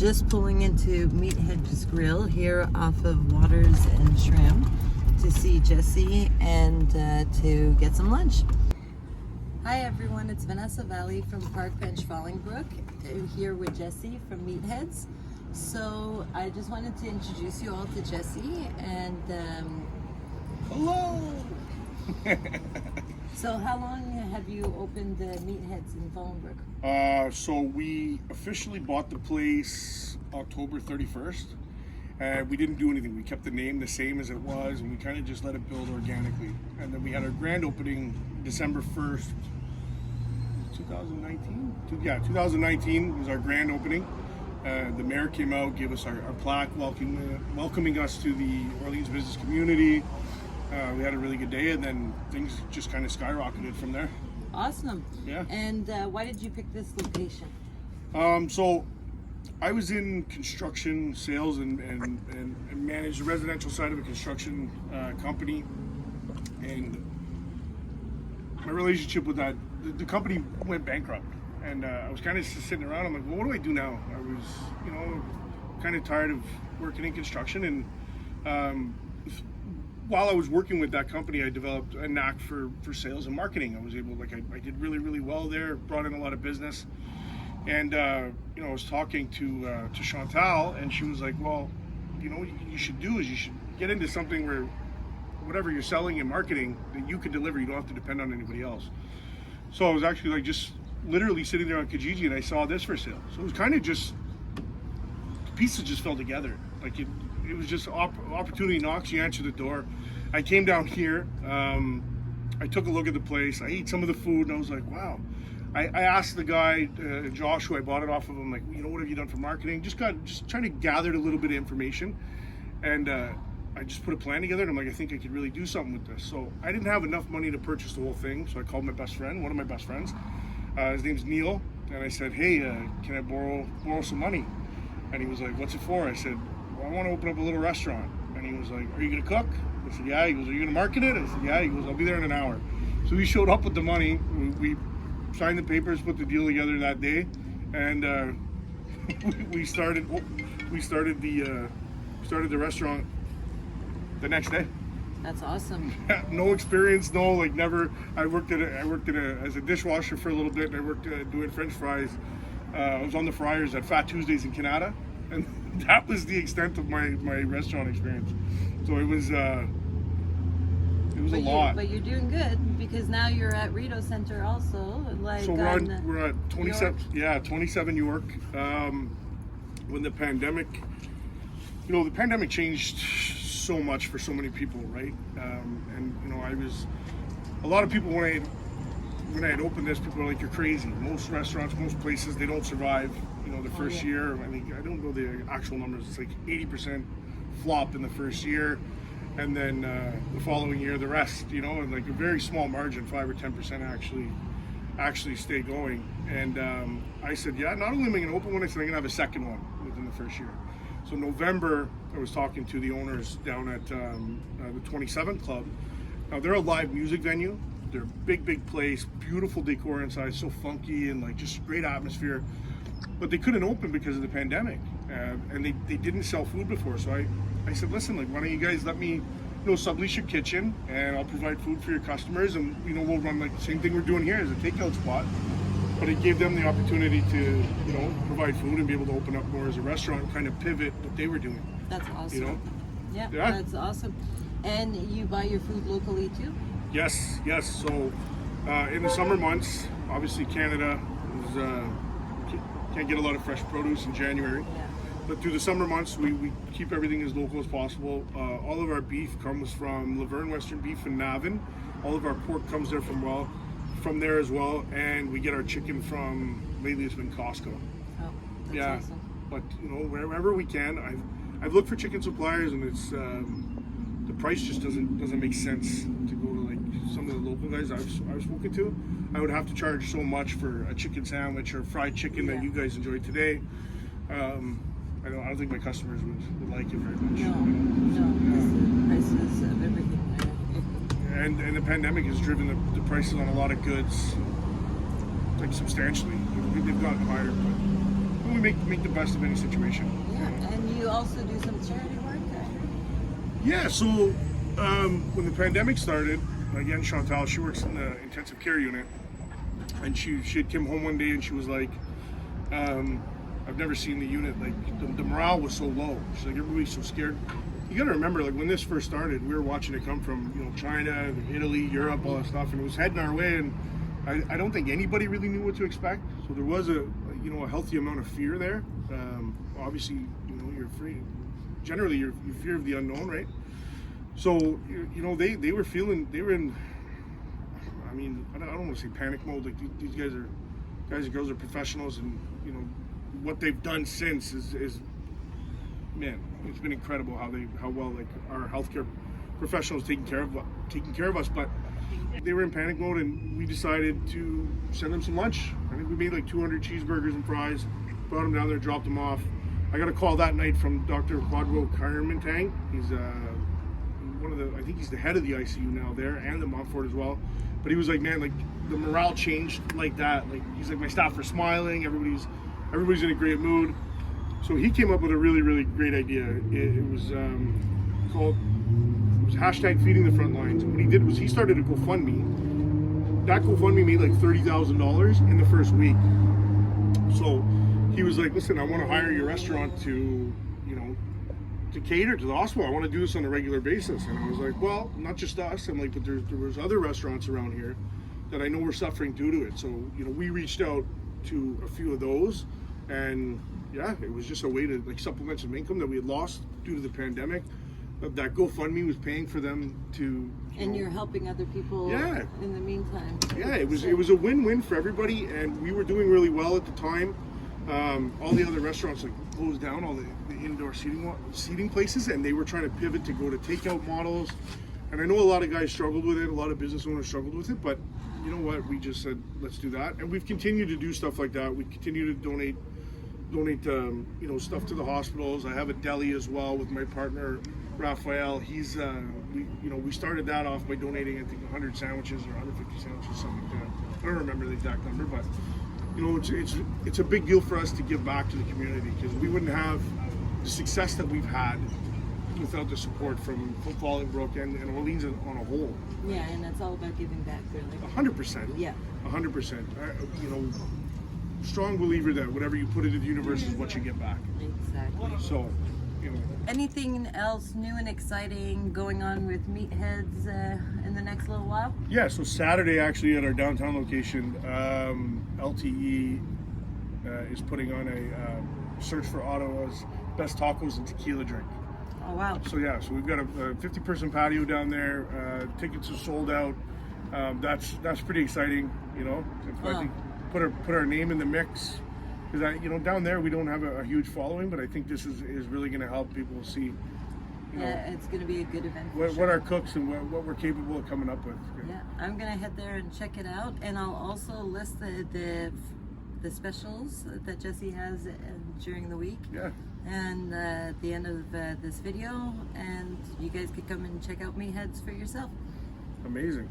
just pulling into Meatheads Grill here off of Waters and Shrimp to see Jesse and to get some lunch. Hi everyone, it's Vanessa Valley from Parkbench, Fallingbrook, here with Jesse from Meatheads. So I just wanted to introduce you all to Jesse and hello. So how long have you opened the Meatheads in Fallingbrook? So we officially bought the place October 31st. We didn't do anything. We kept the name the same as it was, and we kind of just let it build organically. And then we had our grand opening December 1st, 2019? 2019 was our grand opening. The mayor came out, gave us our plaque welcoming us to the Orleans business community. We had a really good day, and then things just kind of skyrocketed from there. Awesome. Yeah. And why did you pick this location? So I was in construction sales and managed the residential side of a construction company, and my relationship with that, the company went bankrupt, and I was kind of sitting around. I'm like, well, what do I do now? I was, kind of tired of working in construction, and while I was working with that company, I developed a knack for sales and marketing. I was able, I did really, really well there, brought in a lot of business. And, I was talking to Chantal, and she was like, well, what you should do is you should get into something where whatever you're selling and marketing, that you can deliver. You don't have to depend on anybody else. So I was actually just literally sitting there on Kijiji, and I saw this for sale. So it was kind of just, pieces just fell together. It was just opportunity knocks, you answer the door. I came down here, I took a look at the place, I ate some of the food, and I was like, wow. I asked the guy, Josh, who I bought it off of, him, like, what have you done for marketing? Just trying to gather a little bit of information, and I just put a plan together, and I'm like, I think I could really do something with this. So I didn't have enough money to purchase the whole thing, so I called my best friend, one of my best friends. His name's Neil, and I said, hey, can I borrow some money? And he was like, what's it for? I said, well, I want to open up a little restaurant. And he was like, are you going to cook? I said, yeah. He goes, are you going to market it? I said, yeah. He goes, I'll be there in an hour. So he showed up with the money. We signed the papers, put the deal together that day, and we started the restaurant the next day. That's awesome. No experience, never. I worked as a dishwasher for a little bit, and I worked doing French fries. I was on the fryers at Fat Tuesdays in Canada, and that was the extent of my restaurant experience. So it was a lot. But you're doing good, because now you're at Rideau Center also. So we're at 27. York. Yeah, 27 York. When the pandemic, the pandemic changed so much for so many people, right? A lot of people when I had opened this, people were like, you're crazy. Most restaurants, most places, they don't survive, the first year. I don't know the actual numbers. It's like 80% flop in the first year. And then the following year, the rest, and like a very small margin, 5 or 10% actually stay going. And I said, yeah, not only am I going to open one, I said I'm going to have a second one within the first year. So November, I was talking to the owners down at the 27 Club. Now they're a live music venue. They're a big place, beautiful decor inside, so funky and just great atmosphere. But they couldn't open because of the pandemic, and they didn't sell food before. So I said, listen, why don't you guys let me, sublease your kitchen, and I'll provide food for your customers, and we'll run the same thing we're doing here as a takeout spot. But it gave them the opportunity to, provide food and be able to open up more as a restaurant, and kind of pivot what they were doing. That's awesome. Yeah, that's awesome. And you buy your food locally too? Yes. So in the summer months, obviously Canada can't get a lot of fresh produce in January. Yeah. But through the summer months, we keep everything as local as possible. All of our beef comes from Laverne Western Beef in Navan. All of our pork comes there from there as well, and we get our chicken from, lately it's been Costco. Oh, that's awesome. But wherever we can, I've looked for chicken suppliers, and it's the price just doesn't make sense to go to some of the local guys I've spoken to. I would have to charge so much for a chicken sandwich or fried chicken that you guys enjoyed today. I don't think my customers would like it very much. No, the prices of everything. And the pandemic has driven the prices on a lot of goods substantially. They've gotten higher, but we make the best of any situation. Yeah, and you also do some charity work. Yeah, so when the pandemic started, again, Chantal, she works in the intensive care unit, and she had come home one day and she was like, I've never seen the unit, like the morale was so low. She's like, everybody's so scared. You got to remember, like when this first started, we were watching it come from China, Italy, Europe, all that stuff, and it was heading our way. And I don't think anybody really knew what to expect. So there was a healthy amount of fear there. Obviously, you're afraid. Generally, you're fear of the unknown, right? So they were in. I mean, I don't want to say panic mode. Like these guys and girls are professionals, and what they've done since is man, it's been incredible how well like our healthcare professionals taking care of us. But they were in panic mode, and we decided to send them some lunch. I think we made like 200 cheeseburgers and fries, brought them down there, dropped them off. I got a call that night from Dr. Quadro Tang. He's I think he's the head of the ICU now there, and the Montfort as well. But he was like, man, like the morale changed like that. Like he's like, my staff are smiling, everybody's in a great mood. So he came up with a really, really great idea. It was hashtag feeding the front lines. And what he did was he started a GoFundMe. That GoFundMe made like $30,000 in the first week. So he was like, listen, I want to hire your restaurant to cater to the hospital. I want to do this on a regular basis. And I was like, well, not just us. I'm like, but there was other restaurants around here that I know were suffering due to it. So, we reached out to a few of those, and yeah, it was just a way to like supplement some income that we had lost due to the pandemic. That GoFundMe was paying for them to. And you're helping other people. Yeah. In the meantime. Yeah, it was a win-win for everybody, and we were doing really well at the time. All the other restaurants like closed down, all the indoor seating places, and they were trying to pivot to go to takeout models. And I know a lot of guys struggled with it, a lot of business owners struggled with it, but you know what? We just said, let's do that, and we've continued to do stuff like that. We continue to donate stuff to the hospitals. I have a deli as well with my partner Raphael. He's we started that off by donating I think 100 sandwiches or 150 sandwiches, something like that. I don't remember the exact number, but it's a big deal for us to give back to the community, because we wouldn't have the success that we've had without the support from Fallingbrook and Orleans on a whole. Yeah, and it's all about giving back, really. 100%. Yeah. 100%. Strong believer that whatever you put into the universe is what you get back. Exactly. So, Anything else new and exciting going on with Meatheads in the next little while? Yeah, so Saturday actually at our downtown location, LTE is putting on a search for Ottawa's best tacos and tequila drink. Oh wow. So yeah, so we've got a 50-person patio down there. Tickets are sold out. That's pretty exciting, I think put our name in the mix. Because down there we don't have a huge following, but I think this is really going to help people see. It's going to be a good event. What our cooks and what we're capable of coming up with. Yeah, I'm going to head there and check it out, and I'll also list the specials that Jesse has during the week. Yeah. And at the end of this video, and you guys could come and check out Meatheads for yourself. Amazing.